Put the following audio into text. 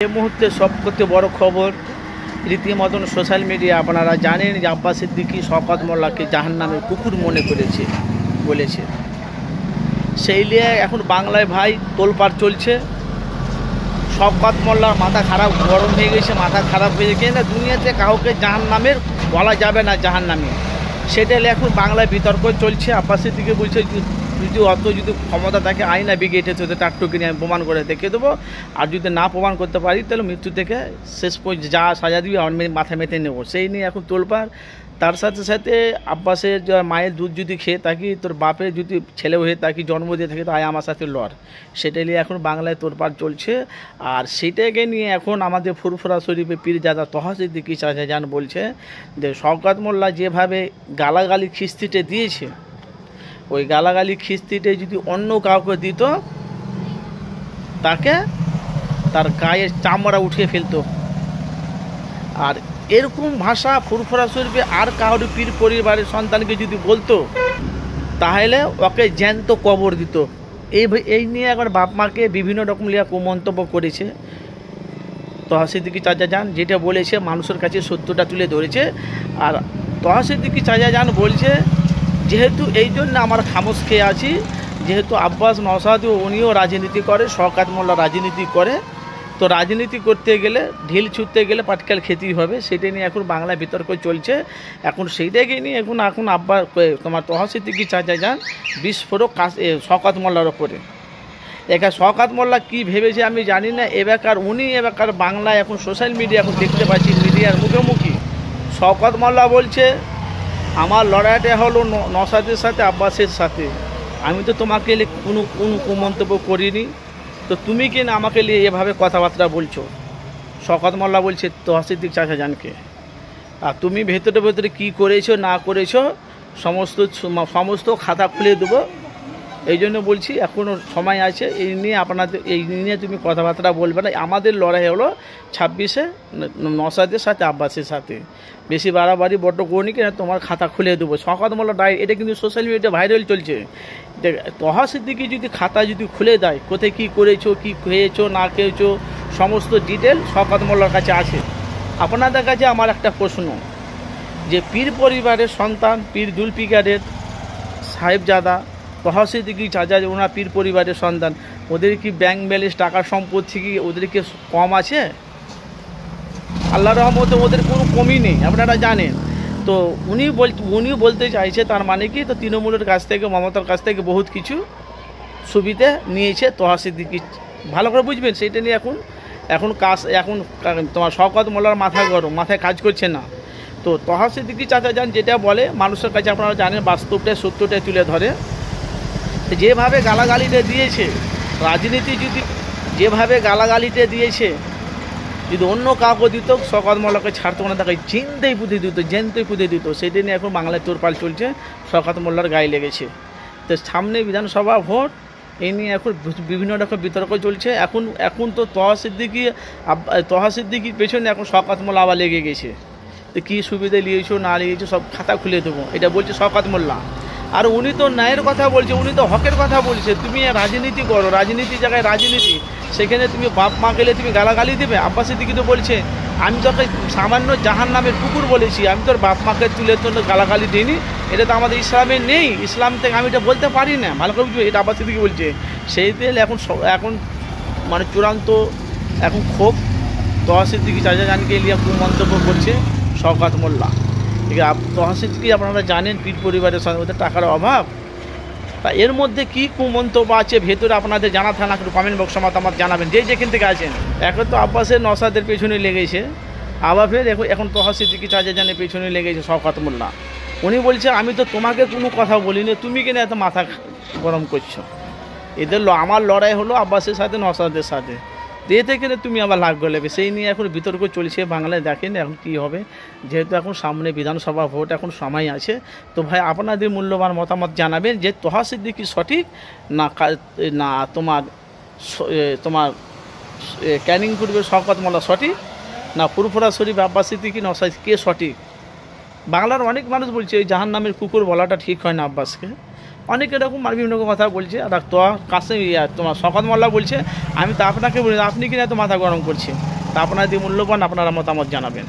এই মুহূর্তে সবথেকে বড় খবর রীতিমতন সোশ্যাল মিডিয়া আপনারা জানেন যে আব্বাস সিদ্দিকী শওকত মোল্লাকে জাহান্নামের কুকুর মনে বলেছে সেই নিয়ে এখন বাংলায় ভাই তোলপাড় চলছে। শওকত মোল্লার মাথা খারাপ, গরম হয়ে গেছে, মাথা খারাপ হয়ে গেছে না, দুনিয়াতে কাউকে জাহান্নামের বলা যাবে না জাহান্নামী, সেটা নিয়ে এখন বাংলায় বিতর্ক চলছে। আব্বাস সিদ্দিকী বলছে যদি ক্ষমতা থাকে আইনা বিগেটে তো টাকটুকি নিয়ে আমি প্রমাণ করে দেখে দেবো, আর যদি না প্রমাণ করতে পারি তাহলে মৃত্যু থেকে শেষ পর্যন্ত যা সাজা দিবি আমার মাথা মেতে নেবো, সেই নিয়ে এখন তোলপাড়। তার সাথে সাথে আব্বাসের মায়ের দুধ যদি খেয়ে থাকি, তোর বাপের যদি ছেলে হয়ে থাকি, জন্ম দিয়ে থাকি, তো আয় আমার সাথে লড়, সেটা নিয়ে এখন বাংলায় তোলপাড় চলছে। আর সেটাকে নিয়ে এখন আমাদের ফুরফুরা শরীফে পীরজাদা তহা সিদ্দিকী চাচা যান বলছে যে শওকত মোল্লা যেভাবে গালাগালি খিস্তিতে দিয়েছে, ওই গালাগালি খিস্তিতে যদি অন্য কাউকে দিত তাকে তার গায়ের চামড়া উঠিয়ে ফেলতো। আর এরকম ভাষা ফুরফুরা শরীফে আর কারোর পীর পরিবারের সন্তানকে যদি বলতো তাহলে ওকে জ্যান্ত কবর দিত। এই নিয়ে এখন বাপ মাকে বিভিন্ন রকম লিয়া কুমন্তব্য করেছে তহা সিদ্দিকী চাচা যান, যেটা বলেছে মানুষের কাছে সত্যটা তুলে ধরেছে। আর তহা সিদ্দিকী চাচা যান বলছে যেহেতু এই জন্য আমার খামোশ খেয়ে আছি, যেহেতু আব্বাস নওশাদ উনিও রাজনীতি করে, শওকত মোল্লা রাজনীতি করে, তো রাজনীতি করতে গেলে ঢিল ছুটতে গেলে পাটকেল খেতেই হবে, সেটা নিয়ে এখন বাংলায় বিতর্ক চলছে। এখন সেইটাকে নিয়ে এখন আব্বাস তোমার তহা সিদ্দিকী চাচা যান বিস্ফোরক শওকত মোল্লার ওপরে। এখানে শওকত মোল্লা কী ভেবেছে আমি জানি না, এবার বাংলায় এখন সোশ্যাল মিডিয়া এখন দেখতে পাচ্ছি মিডিয়ার মুখোমুখি শওকত মোল্লা বলছে আমার লড়াইটা হলো নওশাদের সাথে, আব্বাসের সাথে, আমি তো তোমাকে কোনো মন্তব্য করিনি, তো তুমি কি না আমাকে নিয়ে এভাবে কথাবার্তা বলছো। শওকত মোল্লা বলছে তহা সিদ্দিকী চাচা জানকে, আর তুমি ভেতরে কী করেছো না করেছো সমস্ত খাতা খুলে দেবো, এই জন্য বলছি এখনও সময় আছে, এই নিয়ে তুমি কথাবার্তা বলবে না। আমাদের লড়াই হলো 26-এ নওশাদের সাথে, আব্বাসের সাথে, বেশি বাড়াবাড়ি বড্ড করিনি কিনা তোমার খাতা খুলে দেবো। শওকত মোল্লা এটা কিন্তু সোশ্যাল মিডিয়াতে ভাইরাল চলছে। তহা সিদ্দিকী যদি খাতা যদি খুলে দেয়, কোথায় কী করেছো, কী খেয়েছো না খেয়েছো, সমস্ত ডিটেল শওকত মোল্লার কাছে আছে। আপনাদের কাছে আমার একটা প্রশ্ন, যে পীর পরিবারের সন্তান পীর জুলফিকারের সাহেবজাদা তহা সিদ্দিকী চাচা, ওনার পীর পরিবারের সন্তান, ওদের কি ব্যাংক ব্যালেন্স টাকার সম্পত্তি কি ওদের কি কম আছে? আল্লাহর রহমতে ওদের কোনো কমই নেই, আপনারা জানেন। তো উনি বলতে চাইছে তার মানে কি, তো তৃণমূলের কাছ থেকে, মমতার কাছ থেকে বহুত কিছু সুবিধা নিয়েছে তহা সিদ্দিকী, ভালো করে বুঝবেন। সেইটা নিয়ে এখন তোমার শওকত মোল্লার মাথা গরম, মাথায় কাজ করছে না। তো তহা সিদ্দিকী চাচা যান যেটা বলে মানুষের কাছে আপনারা জানেন বাস্তবটা সত্যটা তুলে ধরে। যেভাবে গালাগালিটা দিয়েছে রাজনীতি, যেভাবে গালাগালিটা দিয়েছে যদি অন্য কাউকে দিত শওকত মোল্লাকে ছাড়তো না, তাকে জেনতেই পুঁতে দিত, সেটা নিয়ে এখন বাংলায় তোলপাড় চলছে, শওকত মোল্লার গায়ে লেগেছে। তো সামনে বিধানসভা ভোট, এই নিয়ে এখন বিভিন্ন রকম বিতর্ক চলছে। এখন তো তহা সিদ্দিকীর পেছনে এখন শওকত মোল্লা আবার লেগে গেছে। তো কী সুবিধা নিয়েছো না নিয়েছো সব খাতা খুলে দেবো, এটা বলছে শওকত মোল্লা। আর উনি তো ন্যায়ের কথা বলছে, উনি তো হকের কথা বলছে। তুমি রাজনীতি করো, রাজনীতির জায়গায় রাজনীতি, সেখানে তুমি বাপ মা গেলে তুমি গালাগালি দেবে। আব্বাস সিদ্দিকী তো বলছে আমি তোকে সামান্য জাহান্নামের কুকুর বলেছি, আমি তোর বাপ মাকে তুলে তোর গালাগালি দিইনি, এটা তো আমাদের ইসলামে নেই, ইসলাম থেকে আমি এটা বলতে পারি না, ভালো করে বুঝবে, এটা আব্বাস সিদ্দিকী বলছে। সেই দিকে এখন মানে চূড়ান্ত এখন ক্ষোভ তহা সিদ্দিকী চাচা জানকে নিয়ে মন্তব্য করছে শওকত মোল্লা। ঠিক আছে, তহা সিদ্দিকী আপনারা জানেন পীর পরিবারের সঙ্গে ওদের টাকার অভাব, তা এর মধ্যে কী কুমন্তব্য আছে ভেতরে আপনাদের জানা থানা একটু কমেন্ট বক্সে মতামত জানাবেন, যেখান থেকে আছেন। এখন তো আব্বাসের নওশাদের পেছনে লেগেছে, আবার ফের এখন তহা সিদ্দিকী চাচা জানের পেছনে লেগেছে শওকত মোল্লা। উনি বলছে আমি তো তোমাকে কোনো কথা বলিনি, তুমি কিনা এত মাথা গরম করছো। আমার লড়াই হলো আব্বাসের সাথে, নওশাদের সাথে, থেকে তুমি আবার লাগ গলেবে, সেই নিয়ে এখন বিতর্ক চলছে বাংলায়। দেখেন এখন কি হবে, যেহেতু এখন সামনে বিধানসভা ভোট, এখন সময় আছে। তো ভাই আপনাদের মূল্যবান মতামত জানাবেন যে তহা সিদ্দিকী সঠিক না তোমার ক্যানিং পূর্বের শওকত মোল্লা সঠিক, না ফুরফুরা শরীফ আব্বাস সিদ্দিকী নওশাদ কে সঠিক? বাংলার অনেক মানুষ বলছে এই জাহান্নামের কুকুর বলাটা ঠিক হয় না আব্বাসকে। অনেক এরকম আর বিভিন্ন রকম কথা বলছে। আর তো কাসেম তোমার শওকত মোল্লা বলছে আমি তো আপনাকে বলি, আপনি কিনা এত মাথা গরম করছেন। তা আপনারা যদি মূল্যবান আপনারা মতামত জানাবেন।